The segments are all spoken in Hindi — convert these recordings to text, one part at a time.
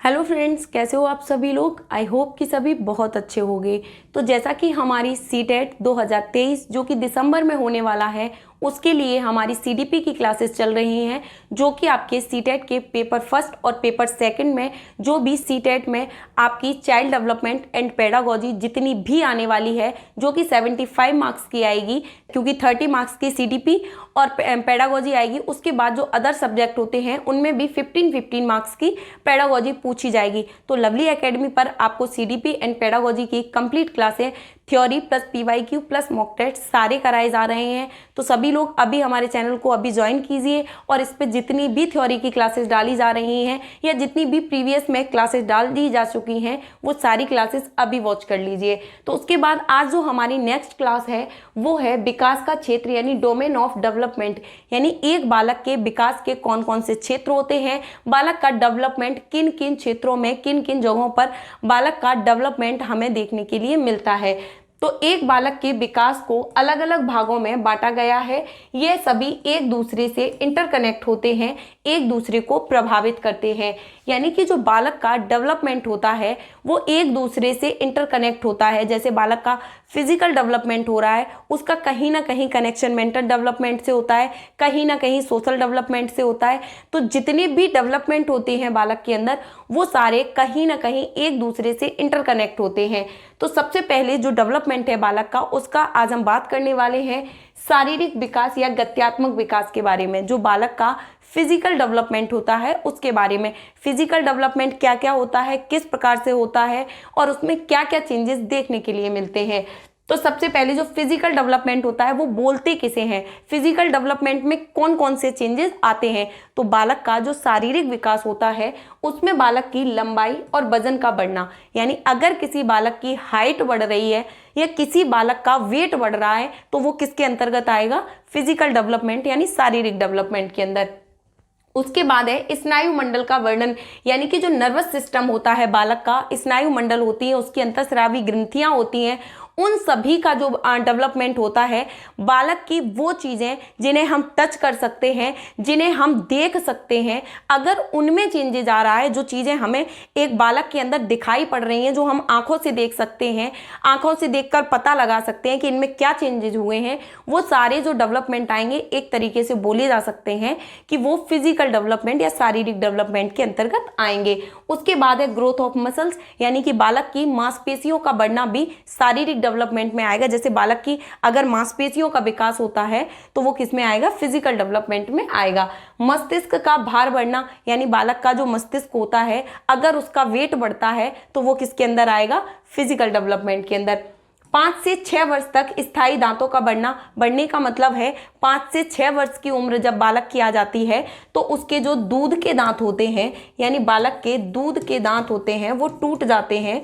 हेलो फ्रेंड्स, कैसे हो आप सभी लोग। आई होप कि सभी बहुत अच्छे होंगे। तो जैसा कि हमारी सीटेट 2023 जो कि दिसंबर में होने वाला है, उसके लिए हमारी सीडीपी की क्लासेस चल रही हैं, जो कि आपके सीटेट के पेपर फर्स्ट और पेपर सेकंड में जो भी सीटेट में आपकी चाइल्ड डेवलपमेंट एंड पेडागोजी जितनी भी आने वाली है, जो कि 75 मार्क्स की आएगी, क्योंकि 30 मार्क्स की सीडीपी और पेडागोजी आएगी। उसके बाद जो अदर सब्जेक्ट होते हैं उनमें भी 15 मार्क्स की पेडागोजी पूछी जाएगी। तो लवली एकेडमी पर आपको सीडीपी एंड पेडागोजी की कंप्लीट क्लासें theory plus PYQ plus mock test सारे कराए जा रहे हैं। तो सभी लोग अभी हमारे चैनल को अभी ज्वाइन कीजिए और इस पे जितनी भी थ्योरी की क्लासेस डाली जा रही हैं या जितनी भी प्रीवियस में क्लासेस डाल दी जा चुकी हैं वो सारी क्लासेस अभी वॉच कर लीजिए। तो उसके बाद आज जो हमारी नेक्स्ट क्लास है वो है विकास का क्षेत्र यानी डोमेन ऑफ डेवलपमेंट, यानी एक बालक के विकास के कौन कौन से क्षेत्र होते हैं, बालक का डेवलपमेंट किन किन क्षेत्रों में किन किन जगहों पर बालक का डेवलपमेंट हमें देखने के लिए मिलता है। तो एक बालक के विकास को अलग अलग भागों में बांटा गया है। ये सभी एक दूसरे से इंटरकनेक्ट होते हैं, एक दूसरे को प्रभावित करते हैं, यानी कि जो बालक का डेवलपमेंट होता है वो एक दूसरे से इंटरकनेक्ट होता है। जैसे बालक का फिजिकल डेवलपमेंट हो रहा है, उसका कहीं ना कहीं कनेक्शन मेंटल डेवलपमेंट से होता है, कहीं ना कहीं सोशल डेवलपमेंट से होता है। तो जितने भी डेवलपमेंट होते हैं बालक के अंदर वो सारे कहीं ना कहीं एक दूसरे से इंटरकनेक्ट होते हैं। तो सबसे पहले जो डेवलपमेंट है बालक का, उसका आज हम बात करने वाले हैं शारीरिक विकास या गत्यात्मक विकास के बारे में। जो बालक का फिजिकल डेवलपमेंट होता है उसके बारे में, फिजिकल डेवलपमेंट क्या क्या होता है, किस प्रकार से होता है और उसमें क्या क्या चेंजेस देखने के लिए मिलते हैं। तो सबसे पहले जो फिजिकल डेवलपमेंट होता है वो बोलते किसे हैं, फिजिकल डेवलपमेंट में कौन कौन से चेंजेस आते हैं। तो बालक का जो शारीरिक विकास होता है उसमें बालक की लंबाई और वजन का बढ़ना, यानी अगर किसी बालक की हाइट बढ़ रही है या किसी बालक का वेट बढ़ रहा है तो वो किसके अंतर्गत आएगा, फिजिकल डेवलपमेंट यानी शारीरिक डेवलपमेंट के अंदर। उसके बाद है स्नायु मंडल का वर्णन, यानी कि जो नर्वस सिस्टम होता है बालक का, स्नायु मंडल होती है, उसकी अंतःस्रावी ग्रंथियां होती हैं, उन सभी का जो डेवलपमेंट होता है, बालक की वो चीज़ें जिन्हें हम टच कर सकते हैं, जिन्हें हम देख सकते हैं, अगर उनमें चेंजेज आ रहा है, जो चीज़ें हमें एक बालक के अंदर दिखाई पड़ रही हैं, जो हम आंखों से देख सकते हैं, आंखों से देखकर पता लगा सकते हैं कि इनमें क्या चेंजेज हुए हैं, वो सारे जो डेवलपमेंट आएंगे एक तरीके से बोले जा सकते हैं कि वो फिजिकल डेवलपमेंट या शारीरिक डेवलपमेंट के अंतर्गत आएंगे। उसके बाद है ग्रोथ ऑफ मसल्स, यानी कि बालक की मांसपेशियों का बढ़ना भी शारीरिक डेवलपमेंट में आएगा। जैसे बालक की अगर मांसपेशियों का विकास होता है तो वो किस में आएगा, फिजिकल डेवलपमेंट में आएगा। मस्तिष्क का भार बढ़ना, यानी बालक का जो मस्तिष्क होता है अगर उसका वेट बढ़ता है तो वो किसके अंदर आएगा, फिजिकल डेवलपमेंट के अंदर। 5 से 6 वर्ष तक स्थायी दांतों का बढ़ने का मतलब है 5 से 6 वर्ष की उम्र जब बालक की आ जाती है तो उसके जो दूध के दांत होते हैं, यानी बालक के दूध के दांत होते हैं वो टूट जाते हैं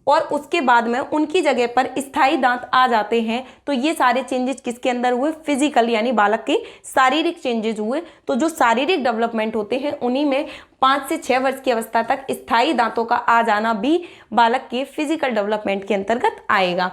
और उसके बाद में उनकी जगह पर स्थायी दांत आ जाते हैं। तो ये सारे चेंजेस किसके अंदर हुए, फिजिकल यानी बालक के शारीरिक चेंजेस हुए। तो जो शारीरिक डेवलपमेंट होते हैं उन्हीं में 5 से 6 वर्ष की अवस्था तक स्थायी दांतों का आ जाना भी बालक के फिजिकल डेवलपमेंट के अंतर्गत आएगा।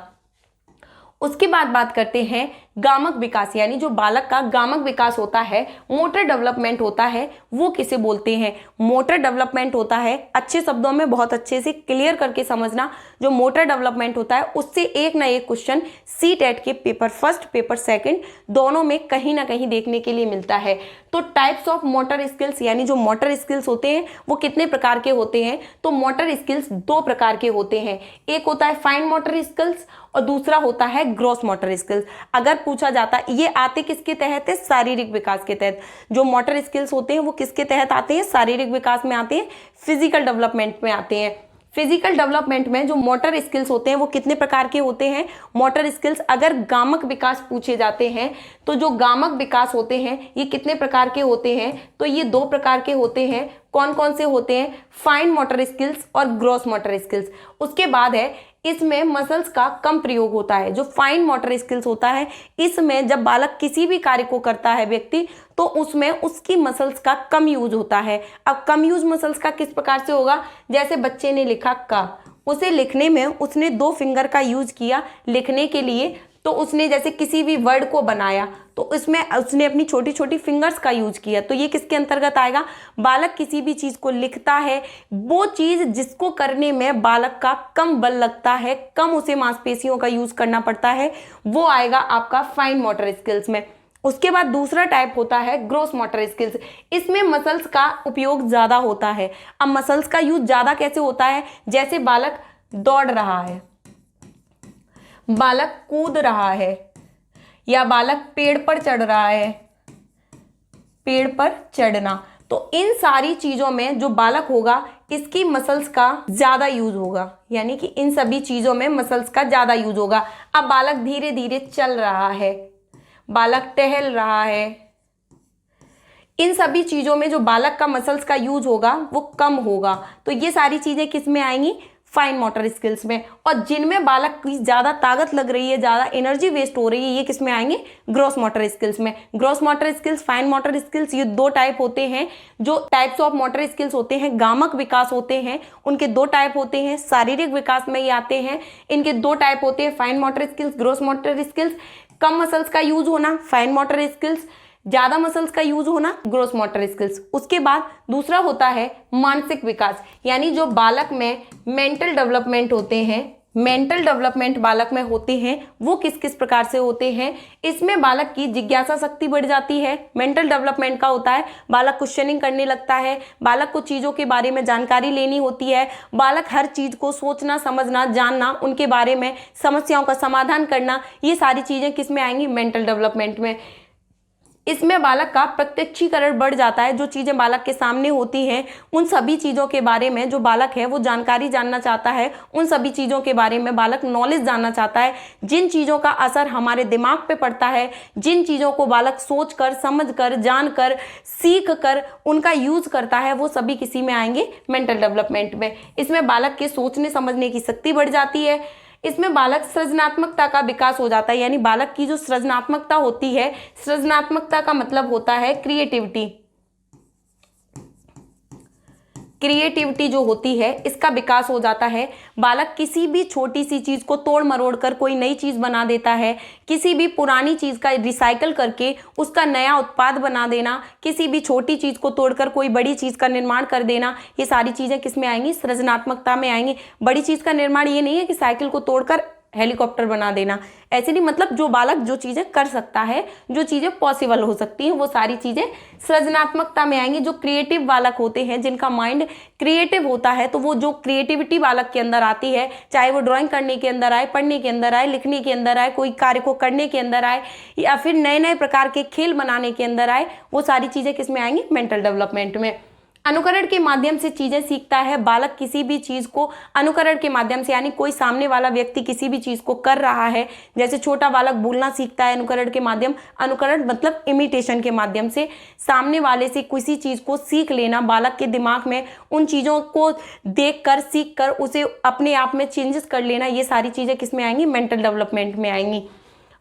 उसके बाद बात करते हैं गामक विकास, यानी जो बालक का गामक विकास होता है, मोटर डेवलपमेंट होता है, वो किसे बोलते हैं। मोटर डेवलपमेंट होता है, अच्छे शब्दों में बहुत अच्छे से क्लियर करके समझना, जो मोटर डेवलपमेंट होता है उससे एक ना एक क्वेश्चन सीटेट के पेपर फर्स्ट पेपर सेकंड दोनों में कहीं ना कहीं देखने के लिए मिलता है। तो टाइप्स ऑफ मोटर स्किल्स, यानी जो मोटर स्किल्स होते हैं वो कितने प्रकार के होते हैं। तो मोटर स्किल्स 2 प्रकार के होते हैं, एक होता है फाइन मोटर स्किल्स और दूसरा होता है ग्रॉस मोटर स्किल्स। अगर पूछा जाता है ये आते किसके तहत है, शारीरिक विकास के तहत। जो मोटर स्किल्स होते हैं वो किसके तहत आते हैं, शारीरिक विकास में आते हैं, फिजिकल डेवलपमेंट में आते हैं। फिजिकल डेवलपमेंट में जो मोटर स्किल्स होते हैं वो कितने प्रकार के होते हैं। मोटर स्किल्स अगर गामक विकास पूछे जाते हैं तो जो गामक विकास होते हैं ये कितने प्रकार के होते हैं, तो ये 2 प्रकार के होते हैं। कौन कौन से होते हैं, फाइन मोटर स्किल्स और ग्रॉस मोटर स्किल्स। उसके बाद है इसमें मसल्स का कम प्रयोग होता है। जो फाइन मोटर स्किल्स होता है इसमें जब बालक किसी भी कार्य को करता है व्यक्ति तो उसमें उसकी मसल्स का कम यूज होता है। अब कम यूज मसल्स का किस प्रकार से होगा, जैसे बच्चे ने लिखा का, उसे लिखने में उसने 2 फिंगर का यूज किया लिखने के लिए, तो उसने जैसे किसी भी वर्ड को बनाया तो उसमें उसने अपनी छोटी छोटी फिंगर्स का यूज किया, तो ये किसके अंतर्गत आएगा? बालक किसी भी चीज को लिखता है, वो चीज जिसको करने में बालक का कम बल लगता है, कम उसे मांसपेशियों का यूज करना पड़ता है, वो आएगा आपका फाइन मोटर स्किल्स में। उसके बाद दूसरा टाइप होता है ग्रॉस मोटर स्किल्स। इसमें मसल्स का उपयोग ज्यादा होता है। अब मसल्स का यूज ज्यादा कैसे होता है? जैसे बालक दौड़ रहा है, बालक कूद रहा है, या बालक पेड़ पर चढ़ रहा है, पेड़ पर चढ़ना, तो इन सारी चीजों में जो बालक होगा इसकी मसल्स का ज्यादा यूज होगा, यानी कि इन सभी चीजों में मसल्स का ज्यादा यूज होगा। अब बालक धीरे धीरे चल रहा है, बालक टहल रहा है, इन सभी चीजों में जो बालक का मसल्स का यूज होगा वो कम होगा, तो ये सारी चीजें किस में आएंगी? फाइन मोटर स्किल्स में। और जिनमें बालक की ज्यादा ताकत लग रही है, ज्यादा एनर्जी वेस्ट हो रही है, ये किस में आएंगे? ग्रॉस मोटर स्किल्स में। Gross motor skills, fine motor skills, ये दो टाइप होते हैं। जो टाइप्स ऑफ मोटर स्किल्स होते हैं, गामक विकास होते हैं, उनके दो टाइप होते हैं। शारीरिक विकास में ये आते हैं, इनके दो टाइप होते हैं, fine motor skills, gross motor skills. कम मसल्स का यूज होना फाइन मोटर स्किल्स, ज्यादा मसल्स का यूज होना ग्रॉस मोटर स्किल्स। उसके बाद दूसरा होता है मानसिक विकास, यानी जो बालक में मेंटल डेवलपमेंट होते हैं, मेंटल डेवलपमेंट बालक में होते हैं, वो किस किस प्रकार से होते हैं? इसमें बालक की जिज्ञासा शक्ति बढ़ जाती है। मेंटल डेवलपमेंट का होता है बालक क्वेश्चनिंग करने लगता है, बालक को चीज़ों के बारे में जानकारी लेनी होती है, बालक हर चीज़ को सोचना, समझना, जानना, उनके बारे में समस्याओं का समाधान करना, ये सारी चीज़ें किस में आएंगी? मेंटल डेवलपमेंट में। इसमें बालक का प्रत्यक्षीकरण बढ़ जाता है। जो चीज़ें बालक के सामने होती हैं उन सभी चीज़ों के बारे में जो बालक है वो जानकारी जानना चाहता है, उन सभी चीज़ों के बारे में बालक नॉलेज जानना चाहता है। जिन चीज़ों का असर हमारे दिमाग पे पड़ता है, जिन चीज़ों को बालक सोच कर, समझ कर, जान कर, सीख कर उनका यूज करता है, वो सभी किसी में आएंगे? मेंटल डेवलपमेंट में। इसमें बालक के सोचने समझने की शक्ति बढ़ जाती है। इसमें बालक सृजनात्मकता का विकास हो जाता है, यानी बालक की जो सृजनात्मकता होती है, सृजनात्मकता का मतलब होता है क्रिएटिविटी। क्रिएटिविटी जो होती है इसका विकास हो जाता है। बालक किसी भी छोटी सी चीज को तोड़ मरोड़ कर कोई नई चीज बना देता है, किसी भी पुरानी चीज का रिसाइकल करके उसका नया उत्पाद बना देना, किसी भी छोटी चीज को तोड़कर कोई बड़ी चीज का निर्माण कर देना, ये सारी चीजें किस में आएंगी? सृजनात्मकता में आएंगी। बड़ी चीज का निर्माण ये नहीं है कि साइकिल को तोड़कर हेलीकॉप्टर बना देना, ऐसे नहीं, मतलब जो बालक जो चीजें कर सकता है, जो चीजें पॉसिबल हो सकती हैं, वो सारी चीजें सृजनात्मकता में आएंगी। जो क्रिएटिव बालक होते हैं, जिनका माइंड क्रिएटिव होता है, तो वो जो क्रिएटिविटी बालक के अंदर आती है, चाहे वो ड्राइंग करने के अंदर आए, पढ़ने के अंदर आए, लिखने के अंदर आए, कोई कार्य को करने के अंदर आए, या फिर नए नए प्रकार के खेल बनाने के अंदर आए, वो सारी चीजें किस में आएंगी? मेंटल डेवलपमेंट में। अनुकरण के माध्यम से चीजें सीखता है बालक। किसी भी चीज को अनुकरण के माध्यम से, यानी कोई सामने वाला व्यक्ति किसी भी चीज को कर रहा है, जैसे छोटा बालक बोलना सीखता है अनुकरण के माध्यम, अनुकरण मतलब इमिटेशन के माध्यम से सामने वाले से किसी चीज को सीख लेना, बालक के दिमाग में उन चीजों को देख कर, सीख कर उसे अपने आप में चेंजेस कर लेना, ये सारी चीजें किस में आएंगी? मेंटल डेवलपमेंट में आएंगी।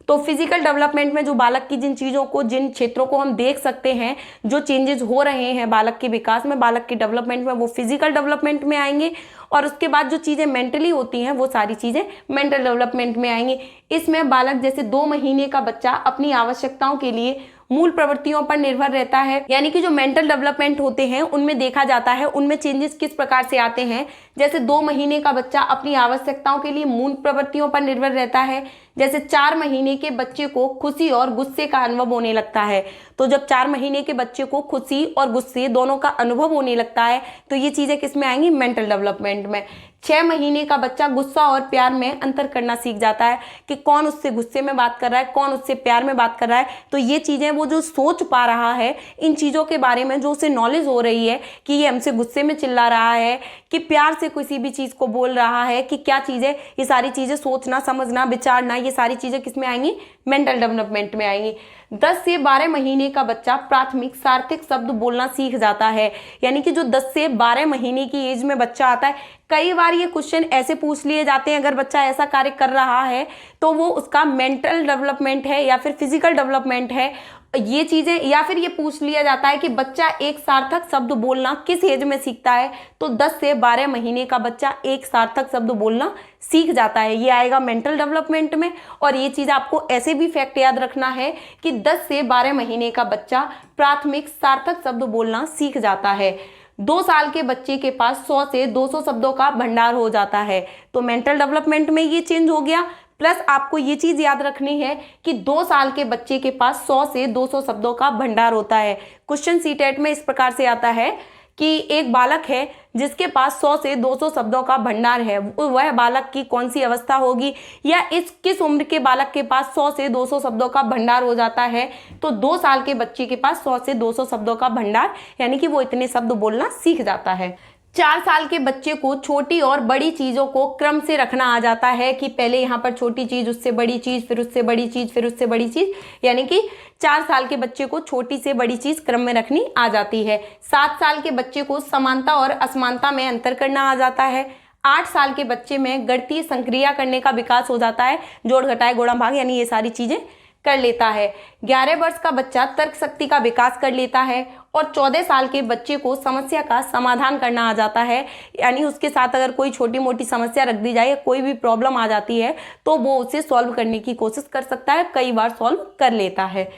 तो फिजिकल डेवलपमेंट में जो बालक की जिन चीज़ों को, जिन क्षेत्रों को हम देख सकते हैं, जो चेंजेस हो रहे हैं बालक के विकास में, बालक के डेवलपमेंट में, वो फिजिकल डेवलपमेंट में आएंगे। और उसके बाद जो चीज़ें मेंटली होती हैं वो सारी चीज़ें मेंटल डेवलपमेंट में आएंगी। इसमें बालक जैसे 2 महीने का बच्चा अपनी आवश्यकताओं के लिए मूल प्रवृत्तियों पर निर्भर रहता है, यानी कि जो मेंटल डेवलपमेंट होते हैं उनमें देखा जाता है उनमें चेंजेस किस प्रकार से आते हैं। जैसे 2 महीने का बच्चा अपनी आवश्यकताओं के लिए मूल प्रवृत्तियों पर निर्भर रहता है। जैसे 4 महीने के बच्चे को खुशी और गुस्से का अनुभव होने लगता है, तो जब 4 महीने के बच्चे को खुशी और गुस्से दोनों का अनुभव होने लगता है, तो ये चीजें किस में आएंगी? मेंटल डेवलपमेंट में। 6 महीने का बच्चा गुस्सा और प्यार में अंतर करना सीख जाता है कि कौन उससे गुस्से में बात कर रहा है, कौन उससे प्यार में बात कर रहा है। तो ये चीजें वो जो सोच पा रहा है इन चीजों के बारे में, जो उसे नॉलेज हो रही है कि ये हमसे गुस्से में चिल्ला रहा है, कि प्यार से किसी भी चीज को बोल रहा है, कि क्या चीजें, ये सारी चीजें सोचना, समझना, विचारना, ये सारी चीजें किस में आएंगी? मेंटल डेवलपमेंट में आएंगी। 10 से 12 महीने का बच्चा प्राथमिक सार्थक शब्द बोलना सीख जाता है, यानी कि जो 10 से 12 महीने की एज में बच्चा आता है, कई बार ये क्वेश्चन ऐसे पूछ लिए जाते हैं, अगर बच्चा ऐसा कार्य कर रहा है तो वो उसका मेंटल डेवलपमेंट है या फिर फिजिकल डेवलपमेंट है। ये चीजें, या फिर ये पूछ लिया जाता है कि बच्चा एक सार्थक शब्द बोलना किस एज में सीखता है, तो 10 से 12 महीने का बच्चा एक सार्थक शब्द बोलना सीख जाता है। ये आएगा मेंटल डेवलपमेंट में। और ये चीज आपको ऐसे भी फैक्ट याद रखना है कि 10 से 12 महीने का बच्चा प्राथमिक सार्थक शब्द बोलना सीख जाता है। 2 साल के बच्चे के पास 100 से 200 शब्दों का भंडार हो जाता है। तो मेंटल डेवलपमेंट में ये चेंज हो गया। प्लस आपको ये चीज याद रखनी है कि 2 साल के बच्चे के पास 100 से 200 शब्दों का भंडार होता है। क्वेश्चन सीटेट में इस प्रकार से आता है कि एक बालक है जिसके पास 100 से 200 शब्दों का भंडार है, वह बालक की कौन सी अवस्था होगी, या इस किस उम्र के बालक के पास 100 से 200 शब्दों का भंडार हो जाता है। तो 2 साल के बच्चे के पास 100 से 200 शब्दों का भंडार, यानी कि वो इतने शब्द बोलना सीख जाता है। 4 साल के बच्चे को छोटी और बड़ी चीजों को क्रम से रखना आ जाता है कि पहले यहाँ पर छोटी चीज, उससे बड़ी चीज, फिर उससे बड़ी चीज, फिर उससे बड़ी चीज, यानी कि 4 साल के बच्चे को छोटी से बड़ी चीज क्रम में रखनी आ जाती है। 7 साल के बच्चे को समानता और असमानता में अंतर करना आ जाता है। 8 साल के बच्चे में गणितीय संक्रिया करने का विकास हो जाता है, जोड़ घटाए गुणा भाग, यानी ये सारी चीजें कर लेता है। 11 वर्ष का बच्चा तर्क शक्ति का विकास कर लेता है। और 14 साल के बच्चे को समस्या का समाधान करना आ जाता है, यानी उसके साथ अगर कोई छोटी मोटी समस्या रख दी जाए, कोई भी प्रॉब्लम आ जाती है तो वो उसे सॉल्व करने की कोशिश कर सकता है, कई बार सॉल्व कर लेता है।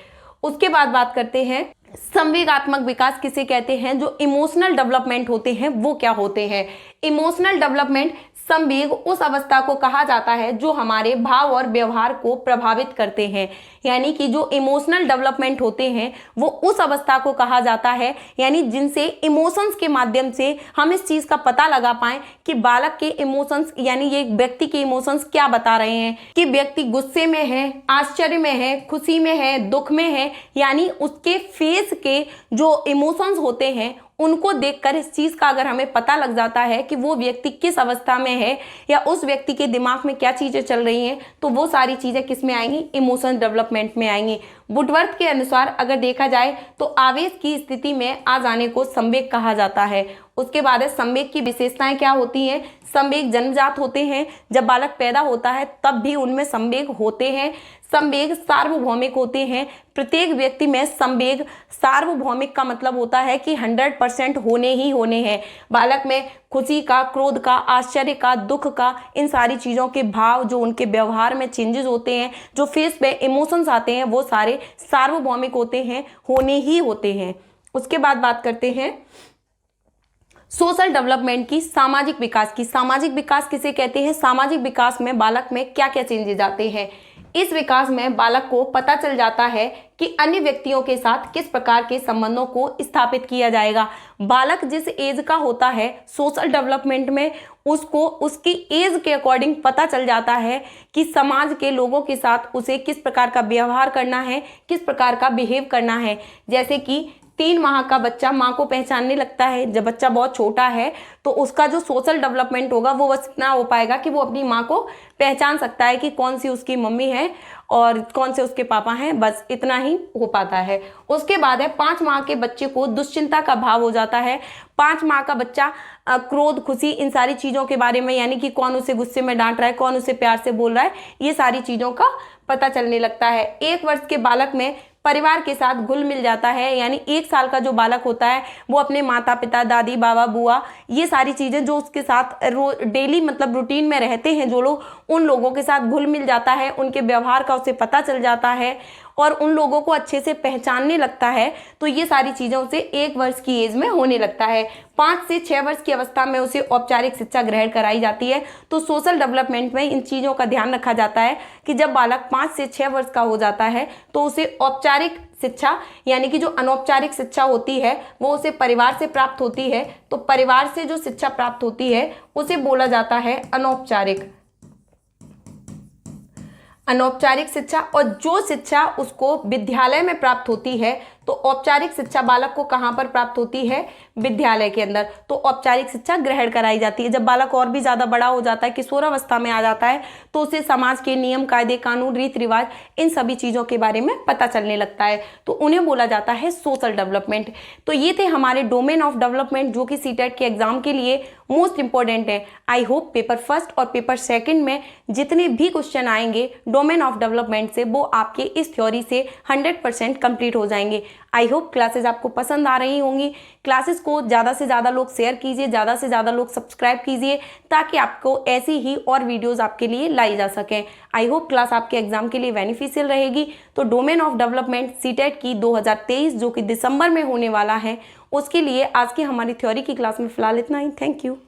उसके बाद बात करते हैं संवेगात्मक विकास किसे कहते हैं। जो इमोशनल डेवलपमेंट होते हैं वो क्या होते हैं। इमोशनल डेवलपमेंट, संवेग उस अवस्था को कहा जाता है जो हमारे भाव और व्यवहार को प्रभावित करते हैं, यानी कि जो इमोशनल डेवलपमेंट होते हैं वो उस अवस्था को कहा जाता है, यानी जिनसे इमोशंस के माध्यम से हम इस चीज का पता लगा पाएं कि बालक के इमोशंस, यानी ये व्यक्ति के इमोशंस क्या बता रहे हैं, कि व्यक्ति गुस्से में है, आश्चर्य में है, खुशी में है, दुख में है, यानी उसके फेस के जो इमोशंस होते हैं उनको देखकर इस चीज का अगर हमें पता लग जाता है कि वो व्यक्ति किस अवस्था में है या उस व्यक्ति के दिमाग में क्या चीजें चल रही हैं, तो वो सारी चीजें किस में आएंगी, इमोशन डेवलपमेंट में आएंगी। वुडवर्थ के अनुसार अगर देखा जाए तो आवेश की स्थिति में आ जाने को संवेग कहा जाता है। उसके बाद है संवेग की विशेषताएं क्या होती हैं। संवेग जन्मजात होते हैं, जब बालक पैदा होता है तब भी उनमें संवेग होते हैं। संवेग सार्वभौमिक होते हैं, प्रत्येक व्यक्ति में संवेग, सार्वभौमिक का मतलब होता है कि 100% होने ही होने हैं। बालक में खुशी का, क्रोध का, आश्चर्य का, दुख का, इन सारी चीज़ों के भाव, जो उनके व्यवहार में चेंजेस होते हैं, जो फेस पे इमोशंस आते हैं, वो सारे सार्वभौमिक होते हैं, होने ही होते हैं। उसके बाद बात करते हैं सोशल डेवलपमेंट की, सामाजिक विकास की। सामाजिक विकास किसे कहते हैं। सामाजिक विकास में बालक में क्या क्या चेंजेस आते हैं। इस विकास में बालक को पता चल जाता है कि अन्य व्यक्तियों के साथ किस प्रकार के संबंधों को स्थापित किया जाएगा। बालक जिस एज का होता है सोशल डेवलपमेंट में, उसको उसकी एज के अकॉर्डिंग पता चल जाता है कि समाज के लोगों के साथ उसे किस प्रकार का व्यवहार करना है, किस प्रकार का बिहेव करना है। जैसे कि 3 माह का बच्चा माँ को पहचानने लगता है। जब बच्चा बहुत छोटा है तो उसका जो सोशल डेवलपमेंट होगा वो बस इतना हो पाएगा कि वो अपनी माँ को पहचान सकता है कि कौन सी उसकी मम्मी है और कौन से उसके पापा हैं, बस इतना ही हो पाता है। उसके बाद है 5 माह के बच्चे को दुश्चिंता का भाव हो जाता है। 5 माह का बच्चा क्रोध, खुशी, इन सारी चीज़ों के बारे में, यानी कि कौन उसे गुस्से में डांट रहा है, कौन उसे प्यार से बोल रहा है, ये सारी चीज़ों का पता चलने लगता है। 1 वर्ष के बालक में परिवार के साथ घुल मिल जाता है, यानी 1 साल का जो बालक होता है वो अपने माता पिता, दादी, बाबा, बुआ, ये सारी चीज़ें जो उसके साथ डेली मतलब रूटीन में रहते हैं जो लोग, उन लोगों के साथ घुल मिल जाता है, उनके व्यवहार का उसे पता चल जाता है और उन लोगों को अच्छे से पहचानने लगता है। तो ये सारी चीज़ें उसे 1 वर्ष की एज में होने लगता है। 5 से 6 वर्ष की अवस्था में उसे औपचारिक शिक्षा ग्रहण कराई जाती है। तो सोशल डेवलपमेंट में इन चीज़ों का ध्यान रखा जाता है कि जब बालक 5 से 6 वर्ष का हो जाता है तो उसे औपचारिक शिक्षा, यानी कि जो अनौपचारिक शिक्षा होती है वो उसे परिवार से प्राप्त होती है। तो परिवार से जो शिक्षा प्राप्त होती है उसे बोला जाता है अनौपचारिक शिक्षा। और जो शिक्षा उसको विद्यालय में प्राप्त होती है तो औपचारिक शिक्षा बालक को कहाँ पर प्राप्त होती है? विद्यालय के अंदर। तो औपचारिक शिक्षा ग्रहण कराई जाती है। जब बालक और भी ज़्यादा बड़ा हो जाता है, किशोरावस्था में आ जाता है, तो उसे समाज के नियम, कायदे, कानून, रीति रिवाज, इन सभी चीज़ों के बारे में पता चलने लगता है, तो उन्हें बोला जाता है सोशल डेवलपमेंट। तो ये थे हमारे डोमेन ऑफ डेवलपमेंट, जो कि सीटेट के एग्जाम के लिए मोस्ट इंपॉर्टेंट है। आई होप पेपर फर्स्ट और पेपर सेकंड में जितने भी क्वेश्चन आएंगे डोमेन ऑफ डेवलपमेंट से, वो आपके इस थ्योरी से 100% कंप्लीट हो जाएंगे। आई होप क्लासेस आपको पसंद आ रही होंगी। क्लासेस को ज़्यादा से ज़्यादा लोग शेयर कीजिए, ज़्यादा से ज़्यादा लोग सब्सक्राइब कीजिए, ताकि आपको ऐसी ही और वीडियोज़ आपके लिए लाई जा सकें। आई होप क्लास आपके एग्जाम के लिए बेनिफिशियल रहेगी। तो डोमेन ऑफ डेवलपमेंट सीटेट की 2023 जो कि दिसंबर में होने वाला है, उसके लिए आज की हमारी थ्योरी की क्लास में फिलहाल इतना ही। Thank you.